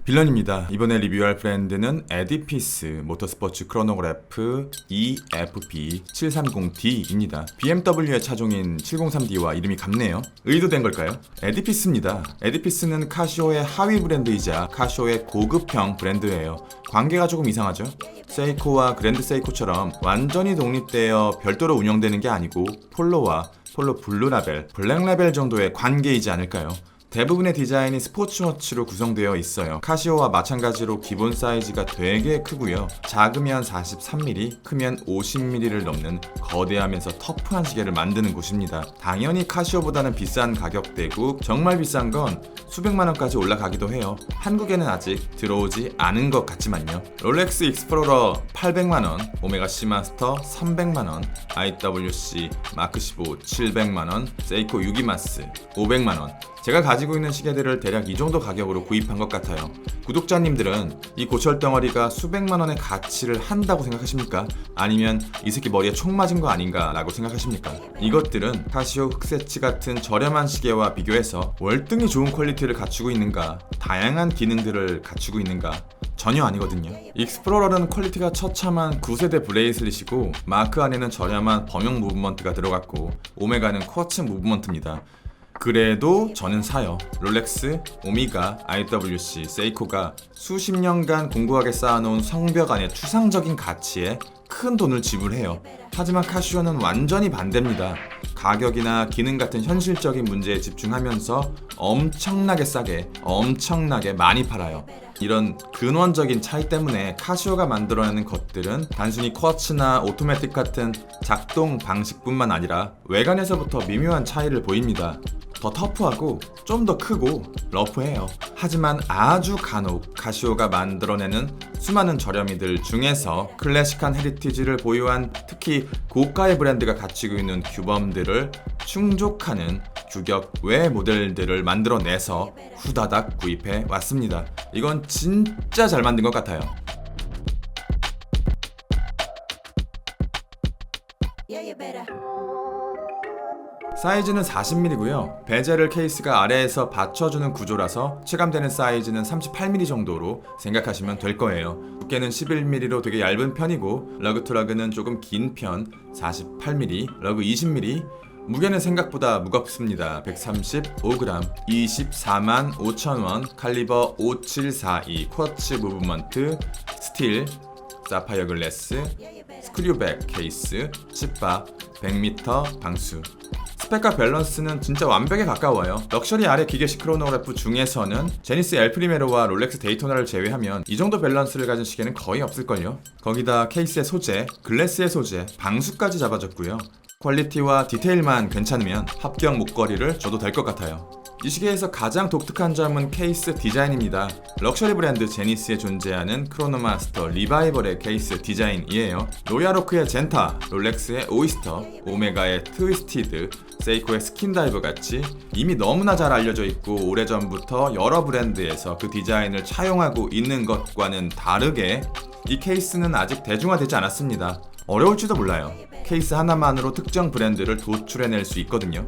빌런입니다. 이번에 리뷰할 브랜드는 에디피스 모터스포츠 크로노그래프 EFP730D입니다. BMW의 차종인 703D와 이름이 같네요. 의도된 걸까요? 에디피스입니다. 에디피스는 카시오의 하위 브랜드이자 카시오의 고급형 브랜드예요. 관계가 조금 이상하죠? 세이코와 그랜드 세이코처럼 완전히 독립되어 별도로 운영되는 게 아니고 폴로와 폴로 블루 라벨, 블랙 라벨 정도의 관계이지 않을까요? 대부분의 디자인이 스포츠워치로 구성되어 있어요. 카시오와 마찬가지로 기본 사이즈가 되게 크고요. 작으면 43mm, 크면 50mm를 넘는 거대하면서 터프한 시계를 만드는 곳입니다. 당연히 카시오보다는 비싼 가격대고 정말 비싼 건 수백만 원까지 올라가기도 해요. 한국에는 아직 들어오지 않은 것 같지만요. 롤렉스 익스플로러 800만 원, 오메가 시마스터 300만 원, IWC 마크 15 700만 원, 세이코 유기마스 500만 원. 제가 가지고 있는 시계들을 대략 이 정도 가격으로 구입한 것 같아요. 구독자님들은 이 고철덩어리가 수백만 원의 가치를 한다고 생각하십니까? 아니면 이 새끼 머리에 총 맞은 거 아닌가 라고 생각하십니까? 이것들은 카시오 흑세치 같은 저렴한 시계와 비교해서 월등히 좋은 퀄리티를 갖추고 있는가, 다양한 기능들을 갖추고 있는가, 전혀 아니거든요. 익스플로러는 퀄리티가 처참한 9세대 브레이슬릿이고 마크 안에는 저렴한 범용 무브먼트가 들어갔고 오메가는 쿼츠 무브먼트입니다. 그래도 저는 사요. 롤렉스, 오미가, IWC, 세이코가 수십 년간 공고하게 쌓아놓은 성벽 안의 추상적인 가치에 큰 돈을 지불해요. 하지만 카시오는 완전히 반대입니다. 가격이나 기능 같은 현실적인 문제에 집중하면서 엄청나게 싸게, 엄청나게 많이 팔아요. 이런 근원적인 차이 때문에 카시오가 만들어내는 것들은 단순히 쿼츠나 오토매틱 같은 작동 방식뿐만 아니라 외관에서부터 미묘한 차이를 보입니다. 더 터프하고 좀 더 크고 러프해요. 하지만 아주 간혹 카시오가 만들어내는 수많은 저렴이들 중에서 클래식한 헤리티지를 보유한 특히 고가의 브랜드가 갖추고 있는 규범들을 충족하는 규격 외 모델들을 만들어내서 후다닥 구입해 왔습니다. 이건 진짜 잘 만든 것 같아요. 사이즈는 40mm고요. 베젤을 케이스가 아래에서 받쳐주는 구조라서 체감되는 사이즈는 38mm 정도로 생각하시면 될 거예요. 두께는 11mm로 되게 얇은 편이고 러그 투 러그는 조금 긴 편 48mm, 러그 20mm. 무게는 생각보다 무겁습니다. 135g, 24만 5천원, 칼리버 5742, 쿼츠 무브먼트, 스틸, 사파이어 글래스, 스크류백 케이스, 칩바, 100m 방수. 스펙과 밸런스는 진짜 완벽에 가까워요. 럭셔리 아래 기계식 크로노그래프 중에서는 제니스 엘프리메로와 롤렉스 데이토나를 제외하면 이 정도 밸런스를 가진 시계는 거의 없을걸요. 거기다 케이스의 소재, 글래스의 소재, 방수까지 잡아줬고요. 퀄리티와 디테일만 괜찮으면 합격 목걸이를 줘도 될 것 같아요. 이 시계에서 가장 독특한 점은 케이스 디자인입니다. 럭셔리 브랜드 제니스에 존재하는 크로노마스터 리바이벌의 케이스 디자인이에요. 로야로크의 젠타, 롤렉스의 오이스터, 오메가의 트위스티드, 세이코의 스킨다이브 같이 이미 너무나 잘 알려져 있고 오래전부터 여러 브랜드에서 그 디자인을 차용하고 있는 것과는 다르게 이 케이스는 아직 대중화되지 않았습니다. 어려울지도 몰라요. 케이스 하나만으로 특정 브랜드를 도출해낼 수 있거든요.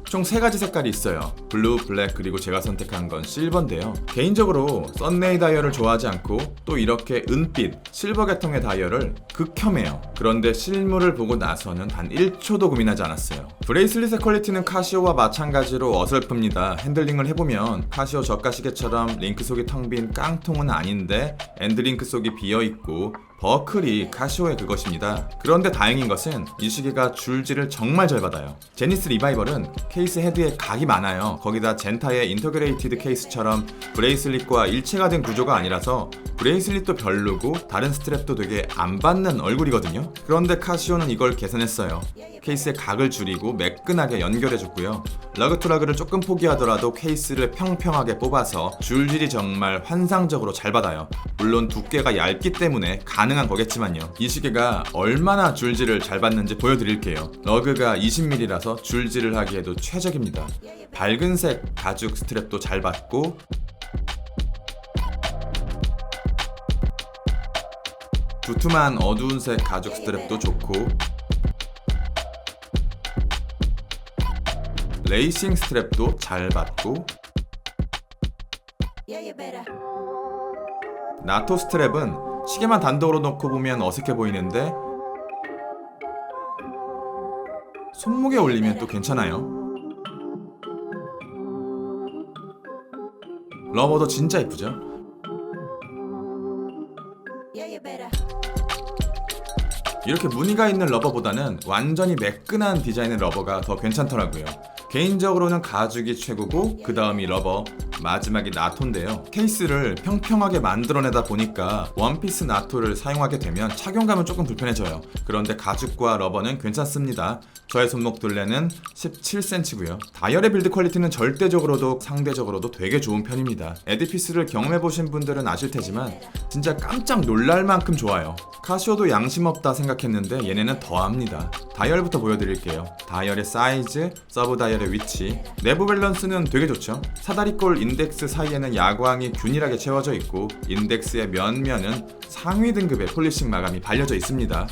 총 3가지 색깔이 있어요. 블루, 블랙, 그리고 제가 선택한 건 실버인데요. 개인적으로 썬레이 다이얼을 좋아하지 않고 또 이렇게 은빛, 실버 계통의 다이얼을 극혐해요. 그런데 실물을 보고 나서는 단 1초도 고민하지 않았어요. 브레이슬릿의 퀄리티는 카시오와 마찬가지로 어설픕니다. 핸들링을 해보면 카시오 저가 시계처럼 링크 속이 텅 빈 깡통은 아닌데 엔드링크 속이 비어있고 버클이 카시오의 그것입니다. 그런데 다행인 것은 이 시계가 줄질을 정말 잘 받아요. 제니스 리바이벌은 케이스 헤드에 각이 많아요. 거기다 젠타의 인터그레이티드 케이스처럼 브레이슬릿과 일체가 된 구조가 아니라서 브레이슬릿도 별로고 다른 스트랩도 되게 안 받는 얼굴이거든요. 그런데 카시오는 이걸 개선했어요. 케이스의 각을 줄이고 매끈하게 연결해줬고요. 러그 투 러그를 조금 포기하더라도 케이스를 평평하게 뽑아서 줄질이 정말 환상적으로 잘 받아요. 물론 두께가 얇기 때문에 가능한 거겠지만요. 이 시계가 얼마나 줄질을 잘 받는지 보여드릴게요. 러그가 20mm라서 줄질을 하기에도 최적입니다. 밝은색 가죽 스트랩도 잘 받고 두툼한 어두운색 가죽 스트랩도 좋고 레이싱 스트랩도 잘 받고 나토 스트랩은 시계만 단독으로 놓고 보면 어색해 보이는데 손목에 올리면 또 괜찮아요. 러버도 진짜 이쁘죠? 이렇게 무늬가 있는 러버보다는 완전히 매끈한 디자인의 러버가 더 괜찮더라고요. 개인적으로는 가죽이 최고고 그 다음이 러버, 마지막이 나토인데요. 케이스를 평평하게 만들어내다 보니까 원피스 나토를 사용하게 되면 착용감은 조금 불편해져요. 그런데 가죽과 러버는 괜찮습니다. 저의 손목 둘레는 17cm고요. 다이얼의 빌드 퀄리티는 절대적으로도 상대적으로도 되게 좋은 편입니다. 에디피스를 경험해보신 분들은 아실 테지만 진짜 깜짝 놀랄 만큼 좋아요. 카시오도 양심 없다 생각했는데 얘네는 더합니다. 다이얼부터 보여드릴게요. 다이얼의 사이즈, 서브 다이얼의 위치, 내부 밸런스는 되게 좋죠. 사다리꼴 인덱스 사이에는 야광이 균일하게 채워져 있고 인덱스의 면면은 상위 등급의 폴리싱 마감이 발려져 있습니다.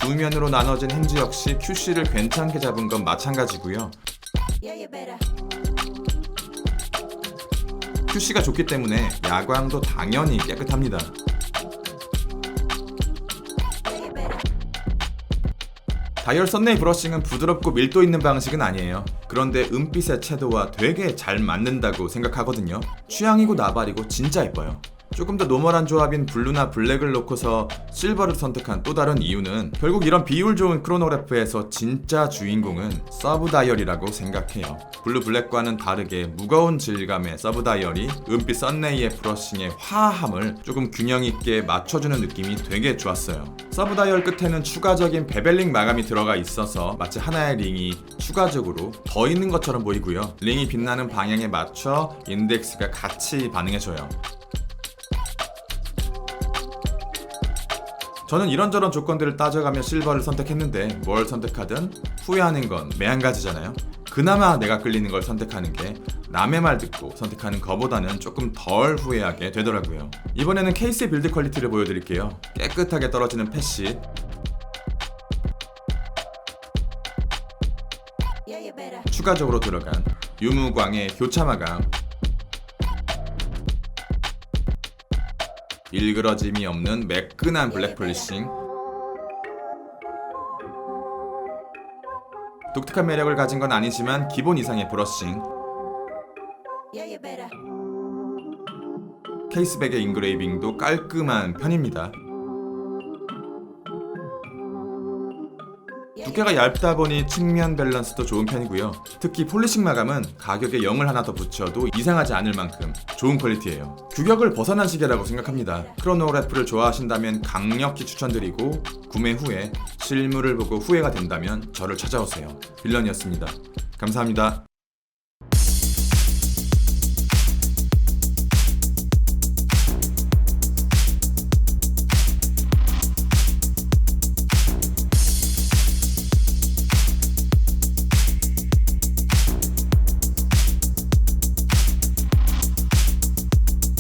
두 면으로 나눠진 힌지 역시 QC를 괜찮게 잡은 건 마찬가지고요. QC가 좋기 때문에 야광도 당연히 깨끗합니다. 다이얼 썬네이 브러싱은 부드럽고 밀도 있는 방식은 아니에요. 그런데 은빛의 채도와 되게 잘 맞는다고 생각하거든요. 취향이고 나발이고 진짜 예뻐요. 조금 더 노멀한 조합인 블루나 블랙을 놓고서 실버를 선택한 또 다른 이유는 결국 이런 비율 좋은 크로노그래프에서 진짜 주인공은 서브 다이얼이라고 생각해요. 블루 블랙과는 다르게 무거운 질감의 서브 다이얼이 은빛 썬네이의 브러싱의 화함을 조금 균형 있게 맞춰주는 느낌이 되게 좋았어요. 서브 다이얼 끝에는 추가적인 베벨링 마감이 들어가 있어서 마치 하나의 링이 추가적으로 더 있는 것처럼 보이고요. 링이 빛나는 방향에 맞춰 인덱스가 같이 반응해줘요. 저는 이런저런 조건들을 따져가며 실버를 선택했는데 뭘 선택하든 후회하는 건 매한가지잖아요. 그나마 내가 끌리는 걸 선택하는 게 남의 말 듣고 선택하는 거보다는 조금 덜 후회하게 되더라고요. 이번에는 케이스의 빌드 퀄리티를 보여드릴게요. 깨끗하게 떨어지는 패시, 추가적으로 들어간 유무광의 교차 마감, 일그러짐이 없는 매끈한 블랙 폴리싱, 독특한 매력을 가진 건 아니지만 기본 이상의 브러싱, 케이스백의 인그레이빙도 깔끔한 편입니다. 두께가 얇다 보니 측면 밸런스도 좋은 편이고요. 특히 폴리싱 마감은 가격에 0을 하나 더 붙여도 이상하지 않을 만큼 좋은 퀄리티예요. 규격을 벗어난 시계라고 생각합니다. 크로노그래프를 좋아하신다면 강력히 추천드리고 구매 후에 실물을 보고 후회가 된다면 저를 찾아오세요. 빌런이었습니다. 감사합니다.